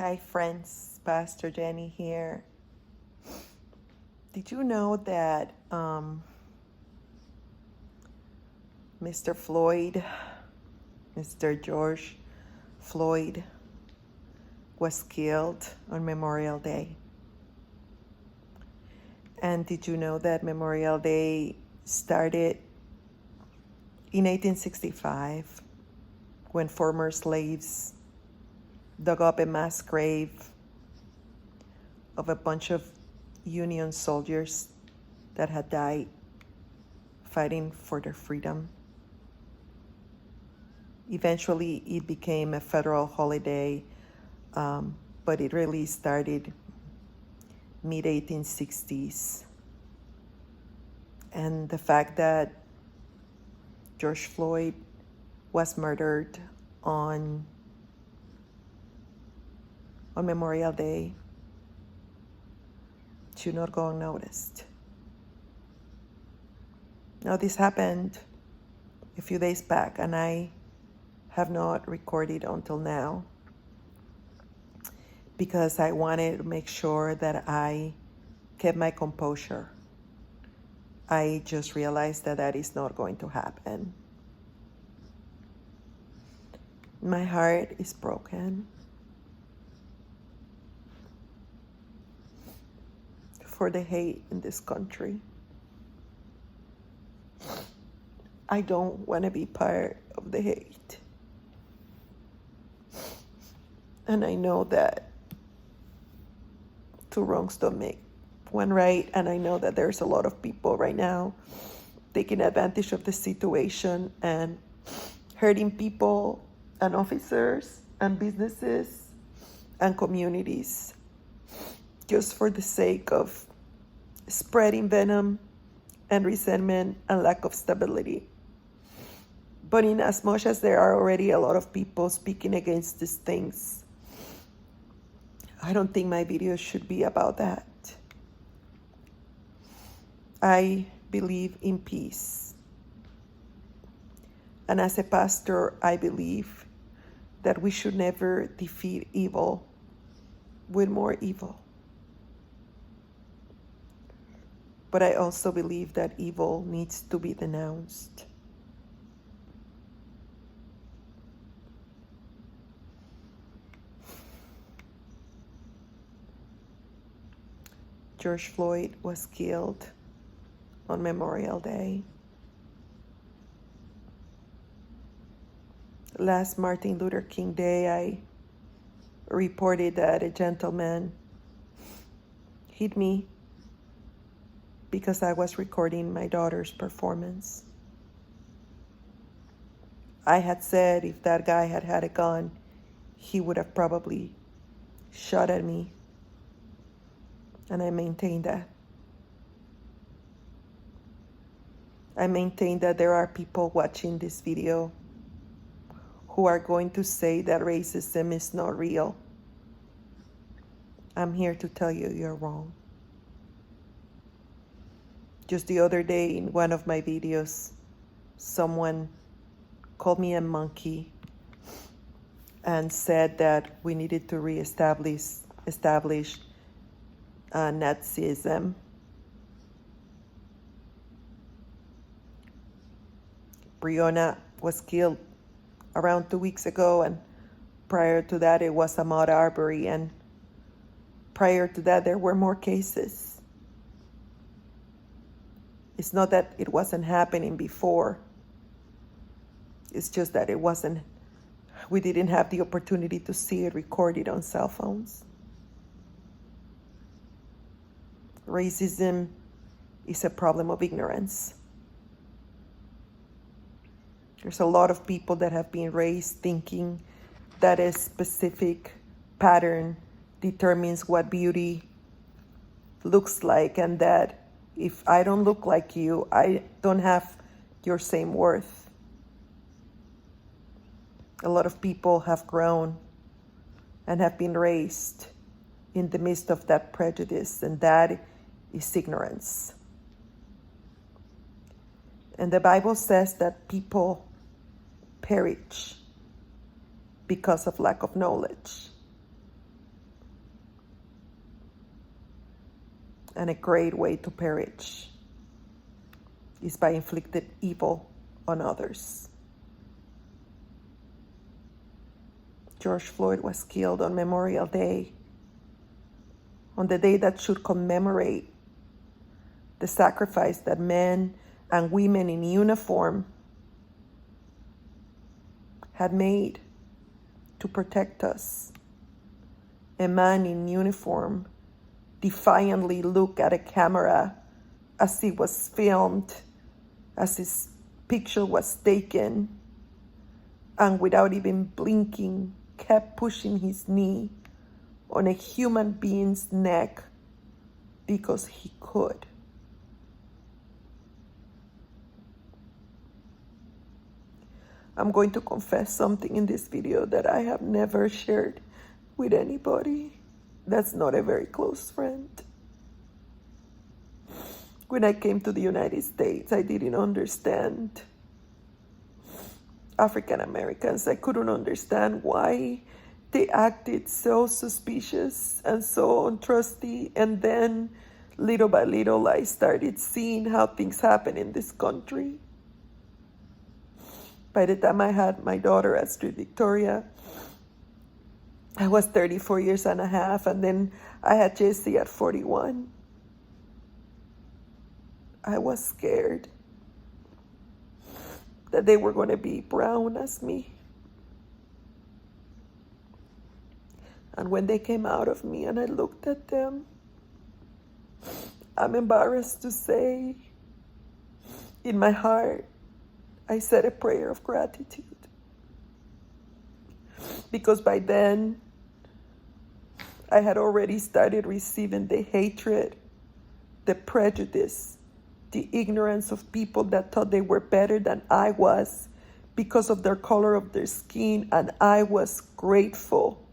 Hi friends, Pastor Jenny here. Did you know that Mr. Floyd, Mr. George Floyd, was killed on Memorial Day? And did you know that Memorial Day started in 1865 when former slaves dug up a mass grave of a bunch of Union soldiers that had died fighting for their freedom? Eventually, it became a federal holiday, but it really started mid-1860s. And the fact that George Floyd was murdered on Memorial Day should not go unnoticed. Now, this happened a few days back, and I have not recorded until now because I wanted to make sure that I kept my composure. I just realized that that is not going to happen. My heart is broken for the hate in this country. I don't want to be part of the hate. And I know that two wrongs don't make one right. And I know that there's a lot of people right now taking advantage of the situation and hurting people and officers and businesses and communities just for the sake of spreading venom and resentment and lack of stability. But in as much as there are already a lot of people speaking against these things, I don't think my videos should be about that. I believe in peace. And as a pastor, I believe that we should never defeat evil with more evil. But I also believe that evil needs to be denounced. George Floyd was killed on Memorial Day. Last Martin Luther King Day, I reported that a gentleman hit me because I was recording my daughter's performance. I had said if that guy had had a gun, he would have probably shot at me. And I maintain that. I maintain that there are people watching this video who are going to say that racism is not real. I'm here to tell you you're wrong. Just the other day in one of my videos, someone called me a monkey and said that we needed to establish Nazism. Breonna was killed around 2 weeks ago, and prior to that it was Ahmaud Arbery, and prior to that there were more cases. It's not that it wasn't happening before. It's just that we didn't have the opportunity to see it recorded on cell phones. Racism is a problem of ignorance. There's a lot of people that have been raised thinking that a specific pattern determines what beauty looks like, and that if I don't look like you, I don't have your same worth. A lot of people have grown and have been raised in the midst of that prejudice, and that is ignorance. And the Bible says that people perish because of lack of knowledge. And a great way to perish is by inflicting evil on others. George Floyd was killed on Memorial Day, on the day that should commemorate the sacrifice that men and women in uniform had made to protect us. A man in uniform defiantly looked at a camera as he was filmed, as his picture was taken, and without even blinking, kept pushing his knee on a human being's neck because he could. I'm going to confess something in this video that I have never shared with anybody that's not a very close friend. When I came to the United States, I didn't understand African Americans. I couldn't understand why they acted so suspicious and so untrusty. And then little by little, I started seeing how things happen in this country. By the time I had my daughter, Astrid Victoria, I was 34 years and a half, and then I had Jessie at 41. I was scared that they were going to be brown as me. And when they came out of me and I looked at them, I'm embarrassed to say, in my heart, I said a prayer of gratitude. Because by then, I had already started receiving the hatred, the prejudice, the ignorance of people that thought they were better than I was because of their color of their skin. And I was grateful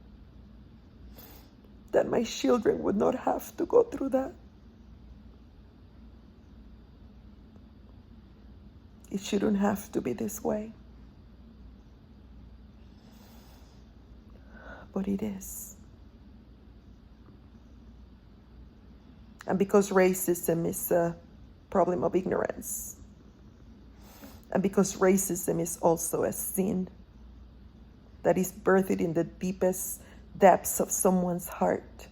that my children would not have to go through that. It shouldn't have to be this way. But it is. And because racism is a problem of ignorance, and because racism is also a sin that is birthed in the deepest depths of someone's heart,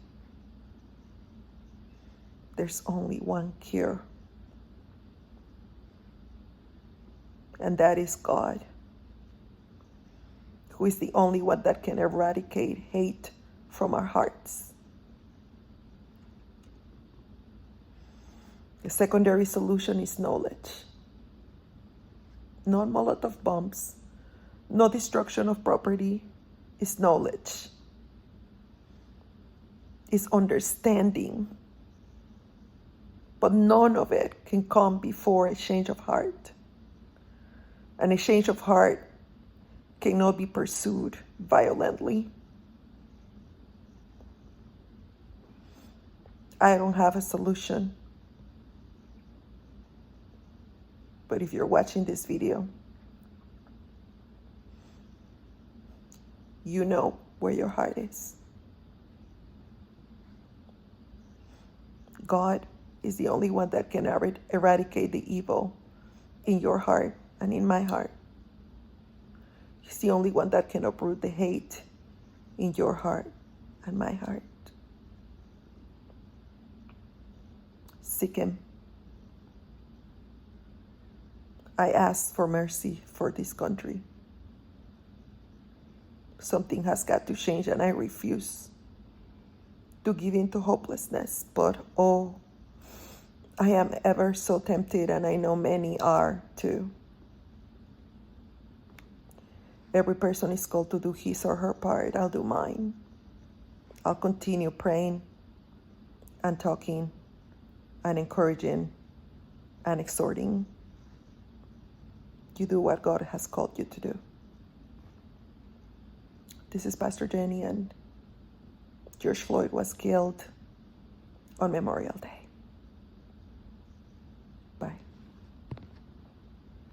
there's only one cure. And that is God, who is the only one that can eradicate hate from our hearts. The secondary solution is knowledge. Not Molotov bombs, no destruction of property, is knowledge. It's understanding. But none of it can come before a change of heart. And a change of heart cannot be pursued violently. I don't have a solution. But if you're watching this video, you know where your heart is. God is the only one that can eradicate the evil in your heart and in my heart. He's the only one that can uproot the hate in your heart and my heart. Seek Him. I ask for mercy for this country. Something has got to change, and I refuse to give in to hopelessness. But oh, I am ever so tempted, and I know many are too. Every person is called to do his or her part. I'll do mine. I'll continue praying and talking and encouraging and exhorting. You do what God has called you to do. This is Pastor Jenny, and George Floyd was killed on Memorial Day.